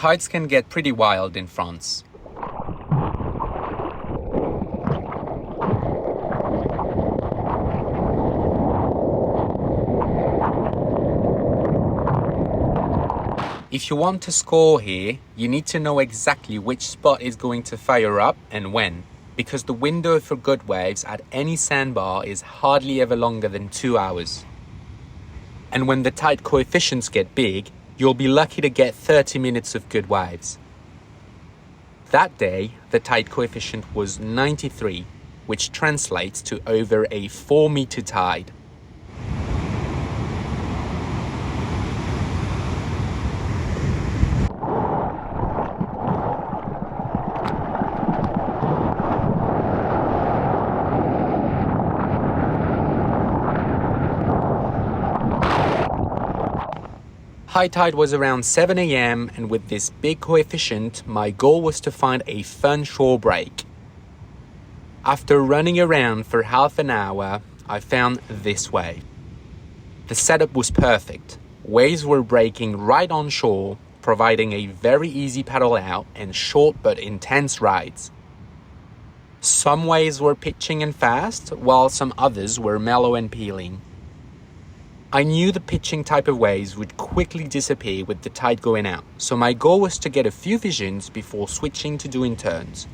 tides can get pretty wild in France. If you want to score here, you need to know exactly which spot is going to fire up and when, because the window for good waves at any sandbar is hardly ever longer than 2 hours. And when the tide coefficients get big, you'll be lucky to get 30 minutes of good waves. That day, the tide coefficient was 93, which translates to over a 4-meter tide. High tide was around 7 a.m. and with this big coefficient, my goal was to find a fun shore break. After running around for half an hour, I found this wave. The setup was perfect. Waves were breaking right on shore, providing a very easy paddle out and short but intense rides. Some waves were pitching and fast, while some others were mellow and peeling. I knew the pitching type of waves would quickly disappear with the tide going out, so my goal was to get a few visions before switching to doing turns.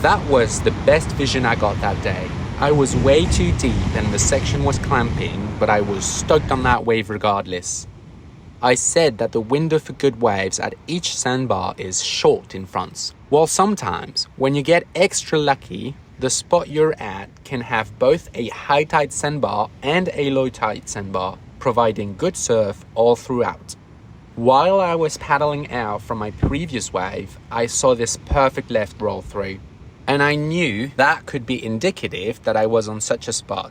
That was the best vision I got that day. I was way too deep and the section was clamping, but I was stoked on that wave regardless. I said that the window for good waves at each sandbar is short in France. While sometimes, when you get extra lucky, the spot you're at can have both a high tide sandbar and a low tide sandbar, providing good surf all throughout. While I was paddling out from my previous wave, I saw this perfect left roll through. And I knew that could be indicative that I was on such a spot.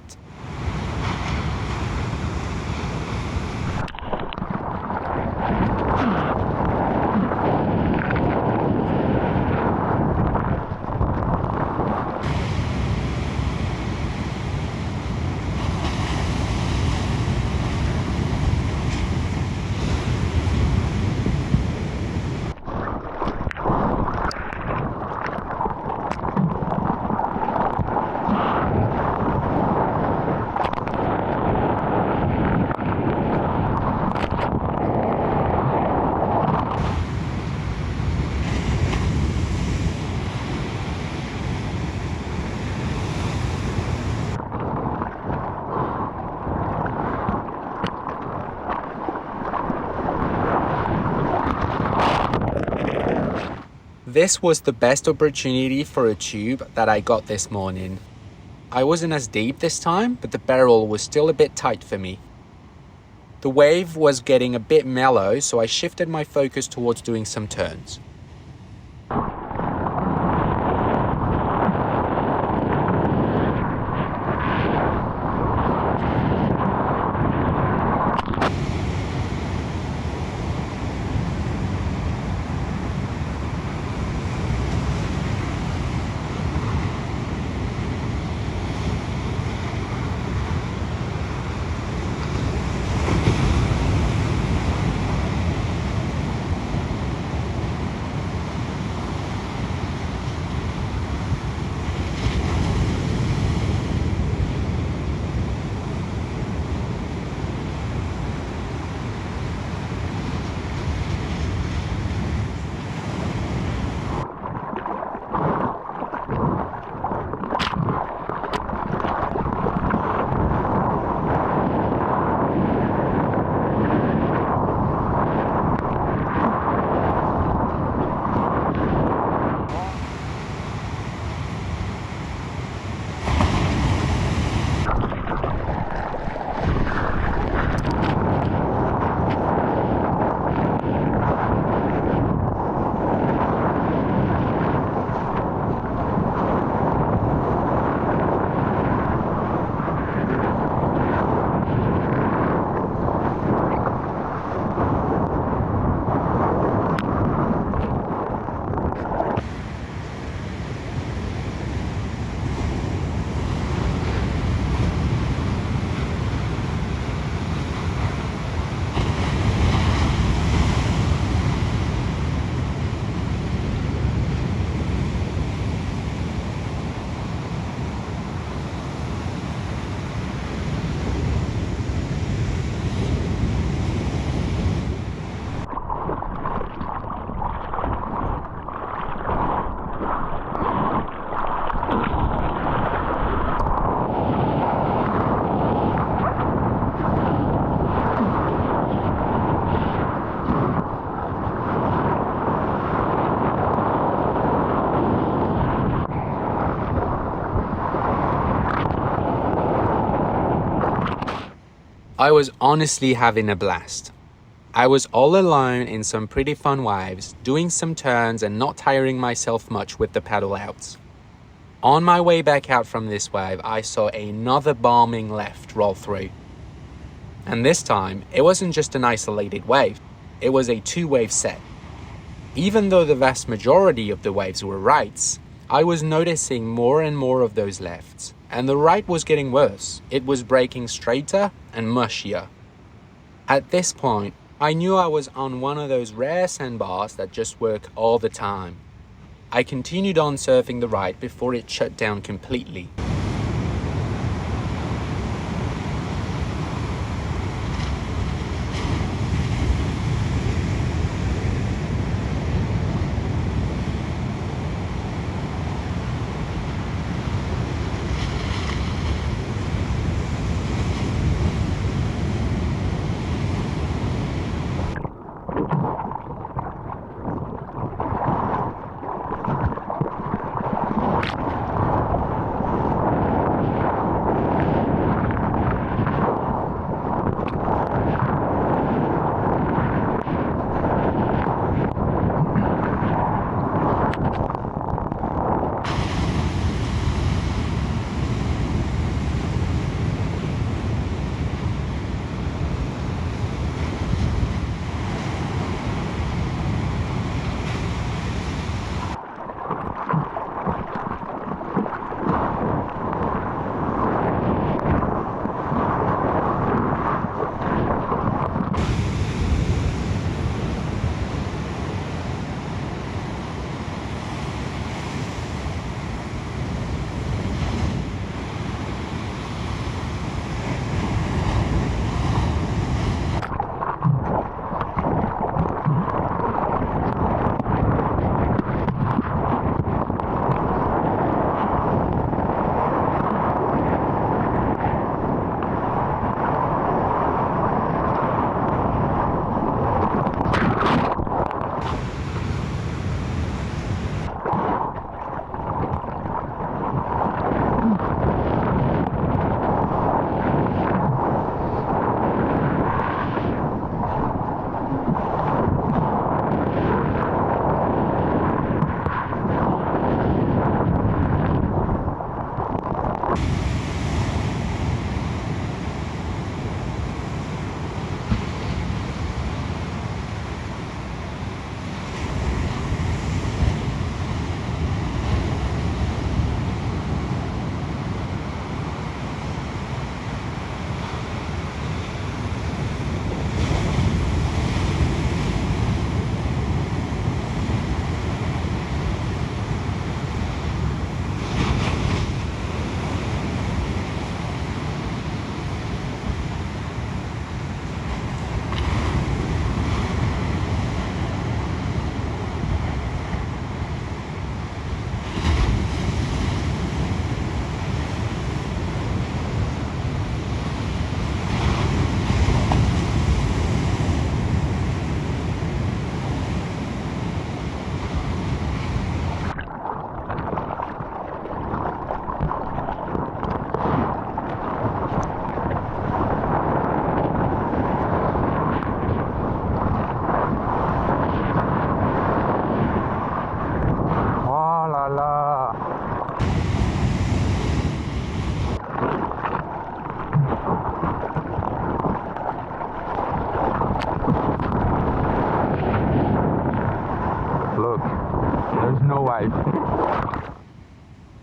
This was the best opportunity for a tube that I got this morning. I wasn't as deep this time, but the barrel was still a bit tight for me. The wave was getting a bit mellow, so I shifted my focus towards doing some turns. I was honestly having a blast. I was all alone in some pretty fun waves, doing some turns and not tiring myself much with the paddle outs. On my way back out from this wave, I saw another bombing left roll through. And this time, it wasn't just an isolated wave, it was a two-wave set. Even though the vast majority of the waves were rights, I was noticing more and more of those lefts, and the right was getting worse. It was breaking straighter and mushier. At this point, I knew I was on one of those rare sandbars that just work all the time. I continued on surfing the right before it shut down completely.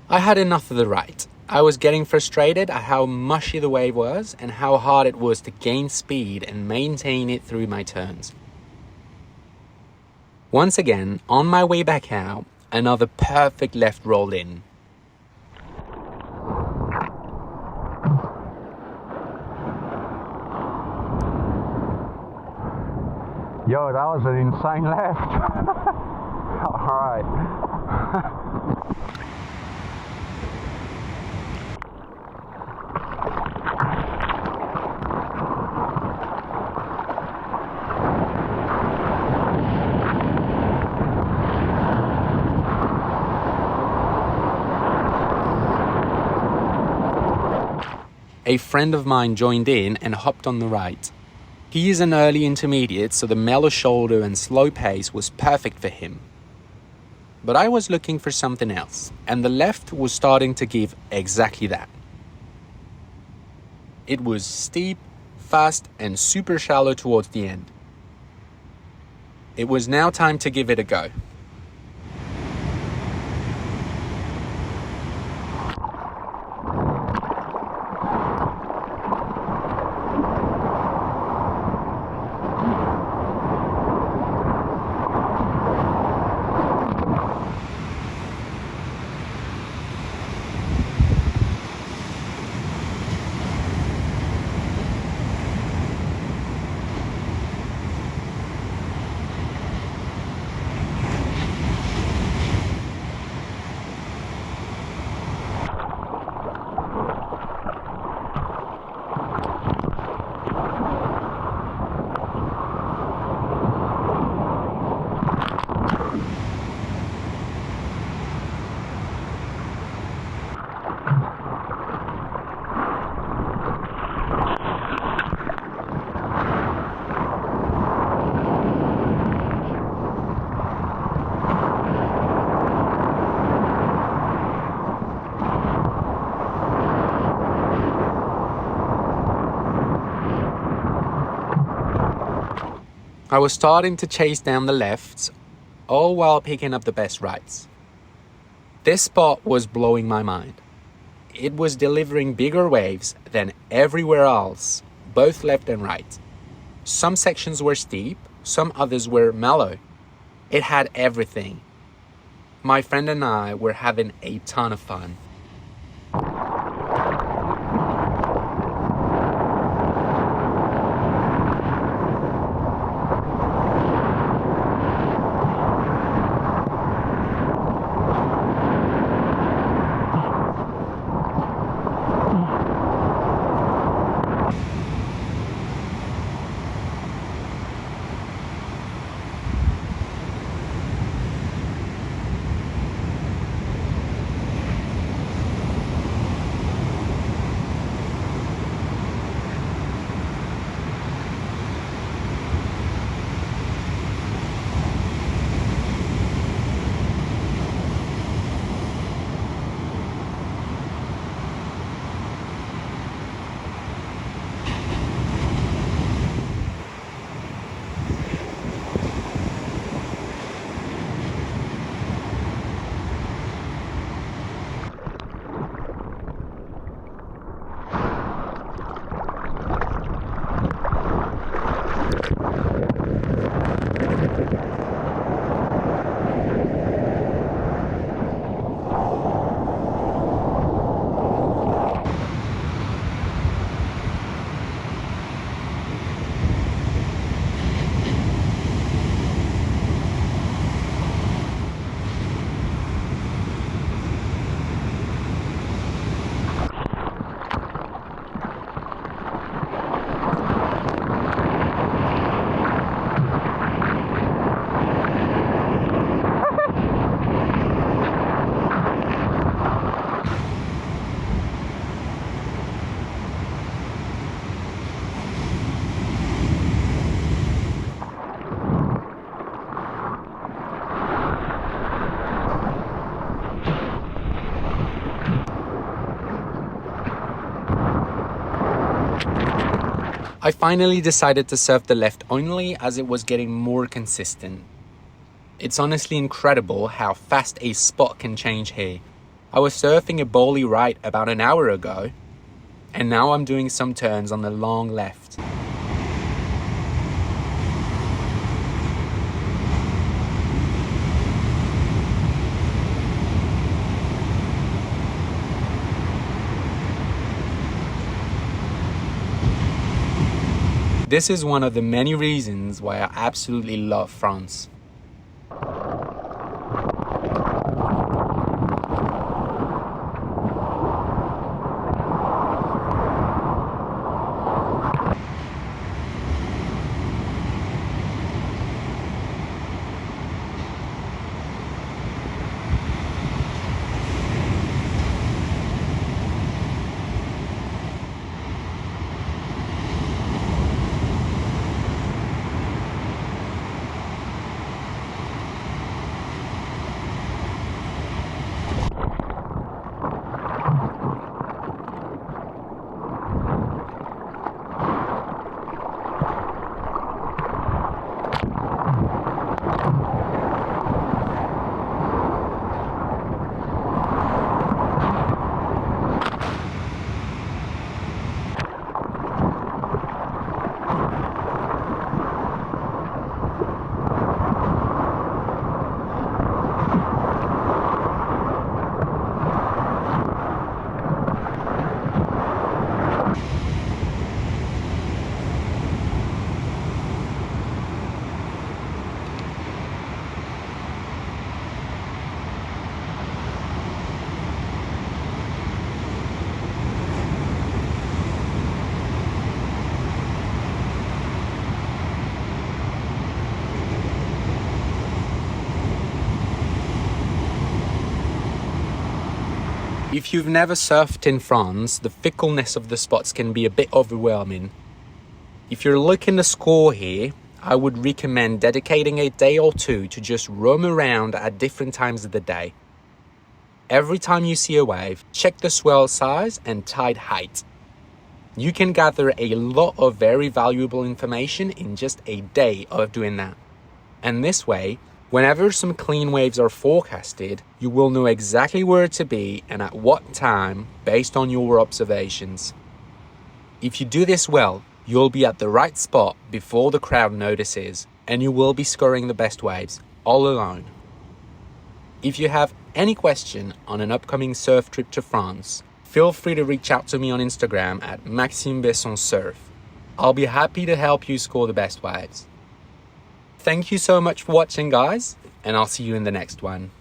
I had enough of the ride. I was getting frustrated at how mushy the wave was and how hard it was to gain speed and maintain it through my turns. Once again, on my way back out, another perfect left rolled in. Yo, that was an insane left. Alright. A friend of mine joined in and hopped on the right. He is an early intermediate, so the mellow shoulder and slow pace was perfect for him. But I was looking for something else, and the left was starting to give exactly that. It was steep, fast, and super shallow towards the end. It was now time to give it a go. I was starting to chase down the lefts, all while picking up the best rights. This spot was blowing my mind. It was delivering bigger waves than everywhere else, both left and right. Some sections were steep, some others were mellow. It had everything. My friend and I were having a ton of fun. I finally decided to surf the left only as it was getting more consistent. It's honestly incredible how fast a spot can change here. I was surfing a bowly right about an hour ago, and now I'm doing some turns on the long left. This is one of the many reasons why I absolutely love France. If you've never surfed in France, the fickleness of the spots can be a bit overwhelming. If you're looking to score here, I would recommend dedicating a day or two to just roam around at different times of the day. Every time you see a wave, check the swell size and tide height. You can gather a lot of very valuable information in just a day of doing that. And this way, whenever some clean waves are forecasted, you will know exactly where to be and at what time based on your observations. If you do this well, you'll be at the right spot before the crowd notices, and you will be scoring the best waves all alone. If you have any question on an upcoming surf trip to France, feel free to reach out to me on Instagram at Maxime Besson Surf. I'll be happy to help you score the best waves. Thank you so much for watching, guys, and I'll see you in the next one.